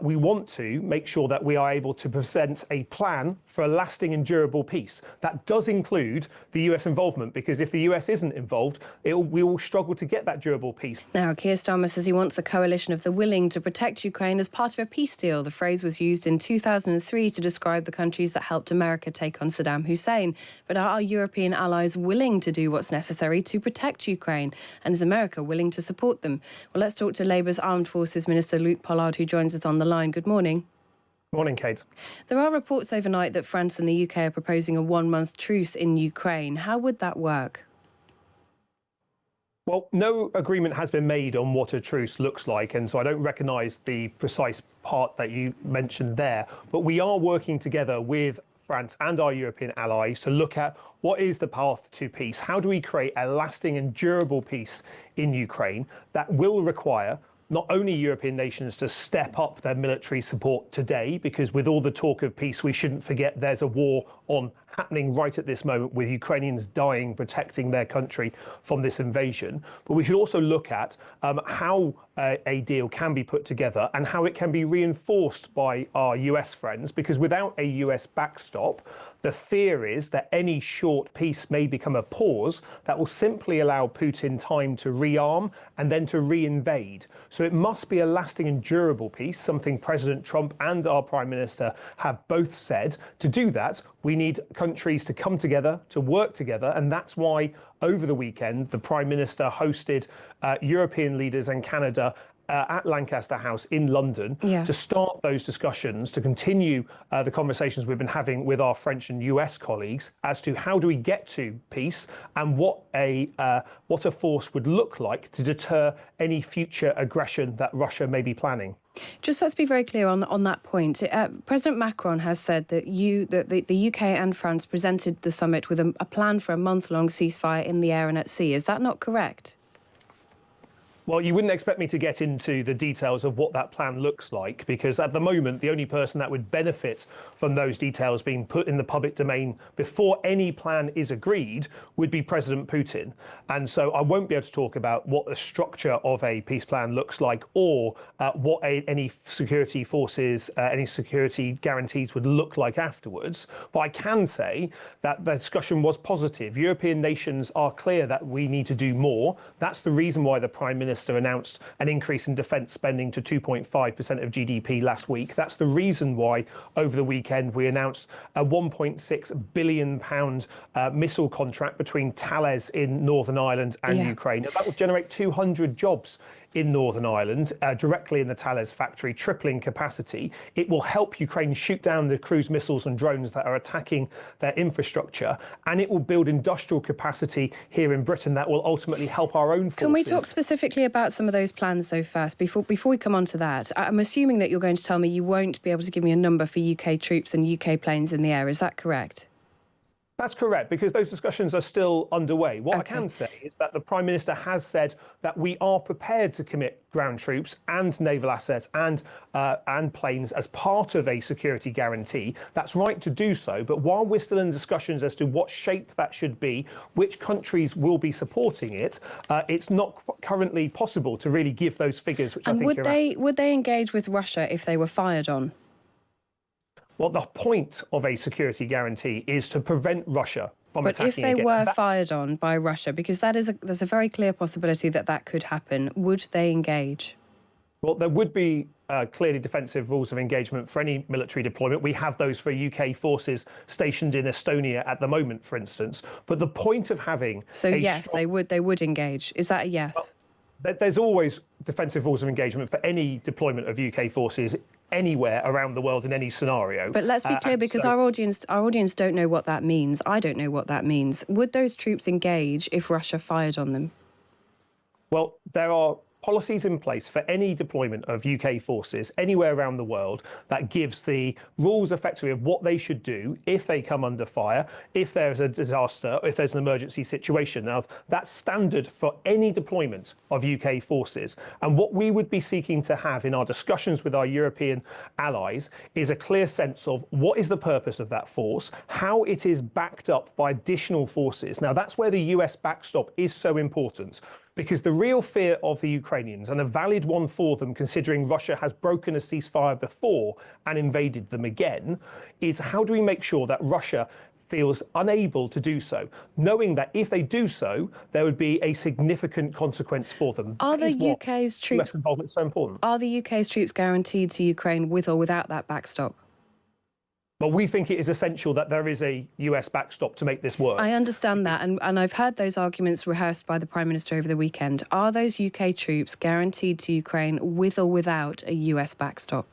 we want to make sure that we are able to present a plan for a lasting and durable peace. That does include the US involvement, because if the US isn't involved, we will struggle to get that durable peace. Now, Keir Starmer says he wants a coalition of the willing to protect Ukraine as part of a peace deal. The phrase was used in 2003 to describe the countries that helped America take on Saddam Hussein. But are our European allies willing to do what's necessary to protect Ukraine? And is America willing to support them? Well, let's talk to Labour's Armed Forces Minister Luke Pollard, who joins us on the line. Good morning. Morning, Kate. There are reports overnight that France and the UK are proposing a one-month truce in Ukraine. How would that work? Well, no agreement has been made on what a truce looks like, and so I don't recognise the precise part that you mentioned there. But we are working together with France and our European allies to look at what is the path to peace. How do we create a lasting and durable peace in Ukraine that will require not only European nations to step up their military support today, because with all the talk of peace, we shouldn't forget there's a war happening right at this moment with Ukrainians dying, protecting their country from this invasion. But we should also look at how a deal can be put together and how it can be reinforced by our US friends, because without a US backstop, the fear is that any short peace may become a pause that will simply allow Putin time to rearm and then to reinvade. So it must be a lasting and durable peace, something President Trump and our Prime Minister have both said. To do that, we need countries to come together, to work together, and that's why over the weekend the Prime Minister hosted European leaders and Canada at Lancaster House in London to start those discussions, to continue the conversations we've been having with our French and US colleagues as to how do we get to peace and what a force would look like to deter any future aggression that Russia may be planning. Just let's be very clear on that point. President Macron has said that the UK and France presented the summit with a plan for a month-long ceasefire in the air and at sea. Is that not correct? Well, you wouldn't expect me to get into the details of what that plan looks like, because at the moment, the only person that would benefit from those details being put in the public domain before any plan is agreed would be President Putin. And so I won't be able to talk about what the structure of a peace plan looks like or what any security forces, any security guarantees would look like afterwards. But I can say that the discussion was positive. European nations are clear that we need to do more. That's the reason why the Prime Minister announced an increase in defence spending to 2.5% of GDP last week. That's the reason why over the weekend we announced a £1.6 billion missile contract between Thales in Northern Ireland and Ukraine. And that will generate 200 jobs in Northern Ireland, directly in the Thales factory, tripling capacity. It will help Ukraine shoot down the cruise missiles and drones that are attacking their infrastructure, and it will build industrial capacity here in Britain that will ultimately help our own forces. Can we talk specifically about some of those plans, though, first, before we come on to that? I'm assuming that you're going to tell me you won't be able to give me a number for UK troops and UK planes in the air. Is that correct? That's correct, because those discussions are still underway. What I can say is that the Prime Minister has said that we are prepared to commit ground troops and naval assets and planes as part of a security guarantee. That's right to do so. But while we're still in discussions as to what shape that should be, which countries will be supporting it, it's not currently possible to really give those figures. Which and I think would they engage with Russia if they were fired on? Well, the point of a security guarantee is to prevent Russia from attacking again. But if they were That's fired on by Russia, because there's a very clear possibility that that could happen, would they engage? Well, there would be clearly defensive rules of engagement for any military deployment. We have those for UK forces stationed in Estonia at the moment, for instance. But the point of having yes, they would engage. Is that a yes? Well, there's always defensive rules of engagement for any deployment of UK forces anywhere around the world in any scenario. But let's be clear, because our audience don't know what that means. I don't know what that means. Would those troops engage if Russia fired on them? Well, there are policies in place for any deployment of UK forces anywhere around the world that gives the rules effectively of what they should do if they come under fire, if there's a disaster, if there's an emergency situation. Now, that's standard for any deployment of UK forces. And what we would be seeking to have in our discussions with our European allies is a clear sense of what is the purpose of that force, how it is backed up by additional forces. Now, that's where the US backstop is so important. Because the real fear of the Ukrainians, and a valid one for them, considering Russia has broken a ceasefire before and invaded them again, is how do we make sure that Russia feels unable to do so, knowing that if they do so, there would be a significant consequence for them. Are That is the what UK's troops US involvement is so important. Are the UK's troops guaranteed to Ukraine with or without that backstop? But we think it is essential that there is a US backstop to make this work. I understand that, and I've heard those arguments rehearsed by the Prime Minister over the weekend. Are those UK troops guaranteed to Ukraine with or without a US backstop?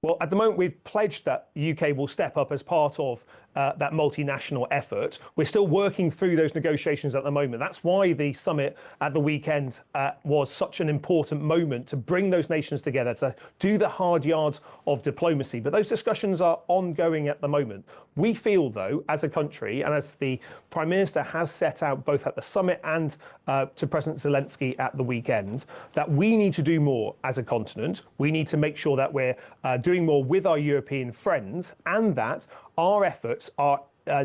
Well, at the moment, we've pledged that UK will step up as part of that multinational effort. We're still working through those negotiations at the moment. That's why the summit at the weekend was such an important moment to bring those nations together, to do the hard yards of diplomacy. But those discussions are ongoing at the moment. We feel, though, as a country, and as the Prime Minister has set out both at the summit and to President Zelensky at the weekend, that we need to do more as a continent. We need to make sure that we're doing more with our European friends, and that our efforts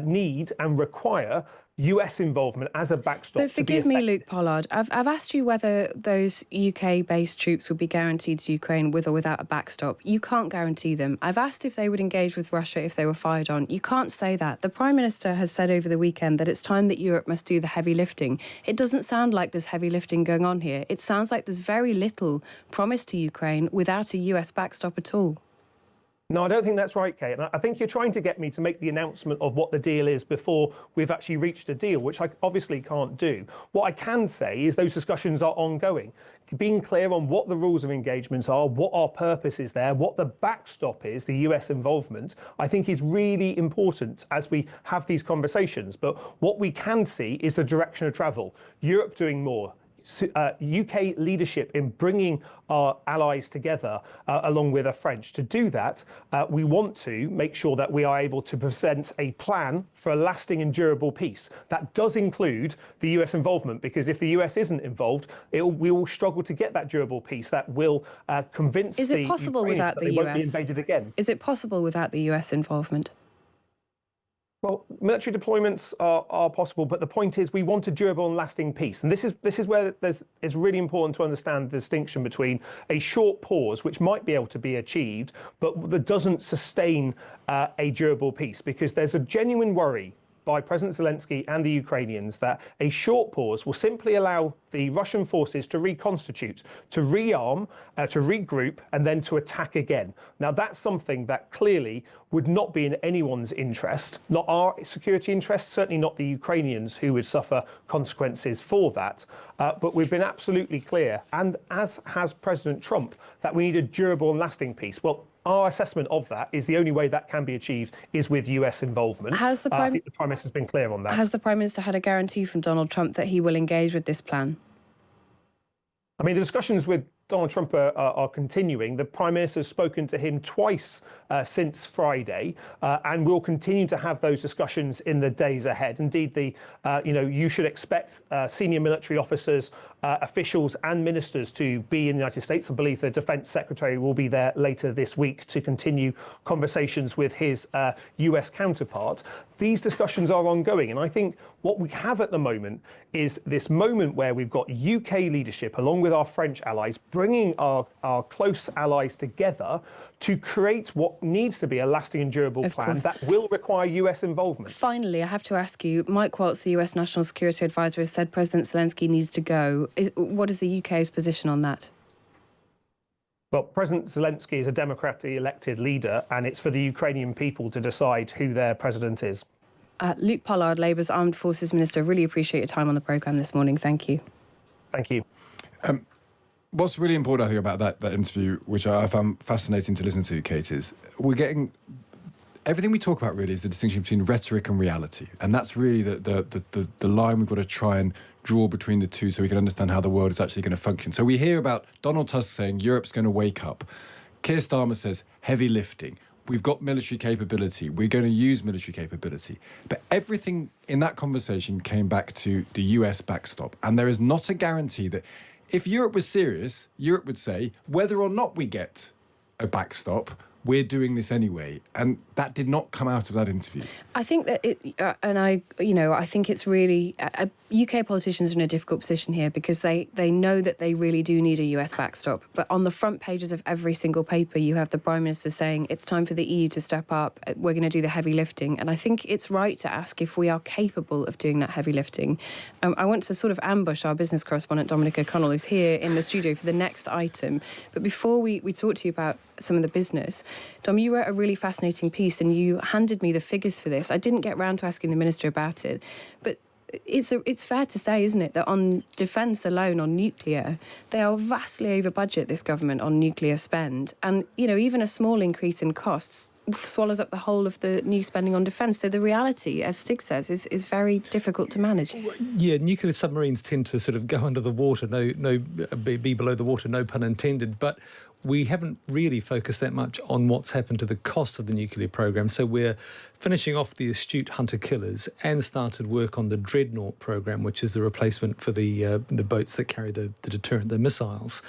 need and require US involvement as a backstop. But forgive me, Luke Pollard, I've asked you whether those UK-based troops would be guaranteed to Ukraine with or without a backstop. You can't guarantee them. I've asked if they would engage with Russia if they were fired on. You can't say that. The Prime Minister has said over the weekend that it's time that Europe must do the heavy lifting. It doesn't sound like there's heavy lifting going on here. It sounds like there's very little promised to Ukraine without a US backstop at all. No, I don't think that's right, Kate. And I think you're trying to get me to make the announcement of what the deal is before we've actually reached a deal, which I obviously can't do. What I can say is those discussions are ongoing. Being clear on what the rules of engagement are, what our purpose is there, what the backstop is, the US involvement, I think is really important as we have these conversations. But what we can see is the direction of travel. Europe doing more. UK leadership in bringing our allies together along with the French. To do that, we want to make sure that we are able to present a plan for a lasting and durable peace. That does include the US involvement, because if the US isn't involved, we will struggle to get that durable peace that will convince the Ukrainians that they won't be invaded again. Is it possible without the US involvement? Well, military deployments are possible, but the point is we want a durable and lasting peace. And this is where it's really important to understand the distinction between a short pause, which might be able to be achieved, but that doesn't sustain a durable peace, because there's a genuine worry by President Zelensky and the Ukrainians that a short pause will simply allow the Russian forces to reconstitute, to rearm, to regroup, and then to attack again. Now, that's something that clearly would not be in anyone's interest, not our security interest, certainly not the Ukrainians who would suffer consequences for that. But we've been absolutely clear, and as has President Trump, that we need a durable and lasting peace. Well, our assessment of that is the only way that can be achieved is with US involvement. I think the Prime Minister has been clear on that. Has the Prime Minister had a guarantee from Donald Trump that he will engage with this plan? I mean, the discussions with Donald Trump are continuing. The Prime Minister has spoken to him twice since Friday, and we'll continue to have those discussions in the days ahead. Indeed, you should expect senior military officers, officials and ministers to be in the United States. I believe the Defense Secretary will be there later this week to continue conversations with his US counterpart. These discussions are ongoing, and I think what we have at the moment is this moment where we've got UK leadership along with our French allies bringing our close allies together to create what needs to be a lasting and durable plan that will require US involvement. Finally, I have to ask you, Mike Waltz, the US National Security Advisor, has said President Zelensky needs to go. What is the UK's position on that? Well, President Zelensky is a democratically elected leader, and it's for the Ukrainian people to decide who their president is. Luke Pollard, Labour's Armed Forces Minister, really appreciate your time on the programme this morning. Thank you. Thank you. What's really important, I think, about that interview, which I found fascinating to listen to, Kate, is we're getting... Everything we talk about really is the distinction between rhetoric and reality. And that's really the line we've got to try and draw between the two so we can understand how the world is actually going to function. So we hear about Donald Tusk saying Europe's going to wake up. Keir Starmer says heavy lifting. We've got military capability. We're going to use military capability. But everything in that conversation came back to the US backstop. And there is not a guarantee that if Europe was serious, Europe would say whether or not we get a backstop, we're doing this anyway. And that did not come out of that interview. I think that I think it's really UK politicians are in a difficult position here because they know that they really do need a US backstop. But on the front pages of every single paper, you have the Prime Minister saying it's time for the EU to step up. We're going to do the heavy lifting. And I think it's right to ask if we are capable of doing that heavy lifting. I want to sort of ambush our business correspondent, Dominic O'Connell, who's here in the studio for the next item. But before we talk to you about some of the business, Dom, you wrote a really fascinating piece and you handed me the figures for this. I didn't get round to asking the Minister about it, but it's fair to say, isn't it, that on defence alone, on nuclear, they are vastly over budget, this government, on nuclear spend. And, even a small increase in costs swallows up the whole of the new spending on defence. So the reality, as Stig says, is very difficult to manage. Yeah, nuclear submarines tend to sort of go under the water, be below the water, no pun intended. But we haven't really focused that much on what's happened to the cost of the nuclear program. So we're finishing off the Astute Hunter-killers and started work on the Dreadnought program, which is the replacement for the boats that carry the deterrent, the missiles.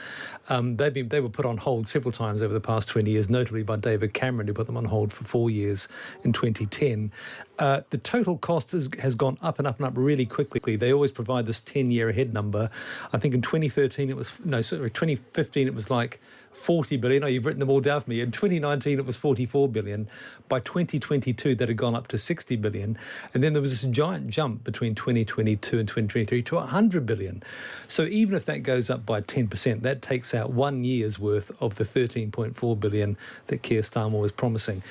They were put on hold several times over the past 20 years, notably by David Cameron, who put them on hold for 4 years in 2010. The total cost has gone up and up and up really quickly. They always provide this 10-year ahead number. I think in 2015 2015 it was like 40 billion. Oh, you've written them all down for me. In 2019, it was 44 billion. By 2022, that had gone up to 60 billion. And then there was this giant jump between 2022 and 2023 to 100 billion. So even if that goes up by 10%, that takes out 1 year's worth of the 13.4 billion that Keir Starmer was promising.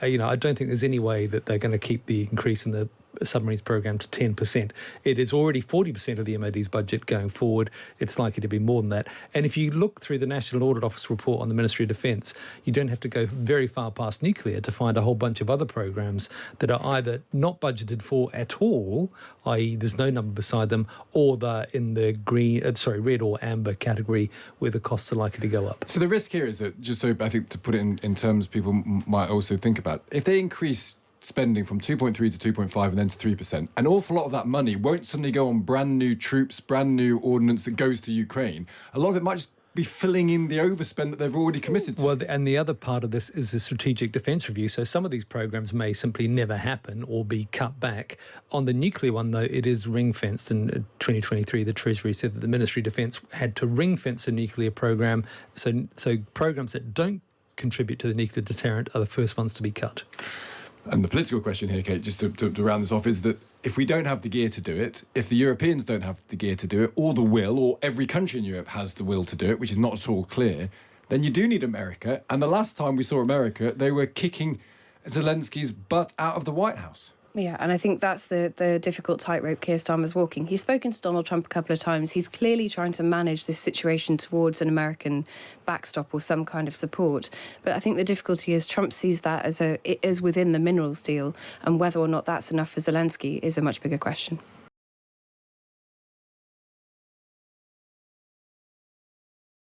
I don't think there's any way that they're going to keep the increase in the submarines program to 10%. It is already 40% of the MOD's budget going forward. It's likely to be more than that. And if you look through the National Audit Office report on the Ministry of Defence, you don't have to go very far past nuclear to find a whole bunch of other programs that are either not budgeted for at all, i.e. there's no number beside them, or they're in the red or amber category where the costs are likely to go up. So the risk here is that, just so I think to put it in terms people might also think about, if they increase spending from 2.3 to 2.5 and then to 3%, an awful lot of that money won't suddenly go on brand new troops, brand new ordnance that goes to Ukraine. A lot of it might just be filling in the overspend that they've already committed to. Well, and the other part of this is the strategic defence review. So some of these programs may simply never happen or be cut back. On the nuclear one, though, it is ring-fenced. In 2023, the Treasury said that the Ministry of Defence had to ring-fence a nuclear program. So programs that don't contribute to the nuclear deterrent are the first ones to be cut. And the political question here, Kate, just to round this off, is that if we don't have the gear to do it, if the Europeans don't have the gear to do it, or the will, or every country in Europe has the will to do it, which is not at all clear, then you do need America. And the last time we saw America, they were kicking Zelensky's butt out of the White House. Yeah, and I think that's the difficult tightrope Keir Starmer's walking. He's spoken to Donald Trump a couple of times. He's clearly trying to manage this situation towards an American backstop or some kind of support. But I think the difficulty is Trump sees that as within the minerals deal, and whether or not that's enough for Zelensky is a much bigger question.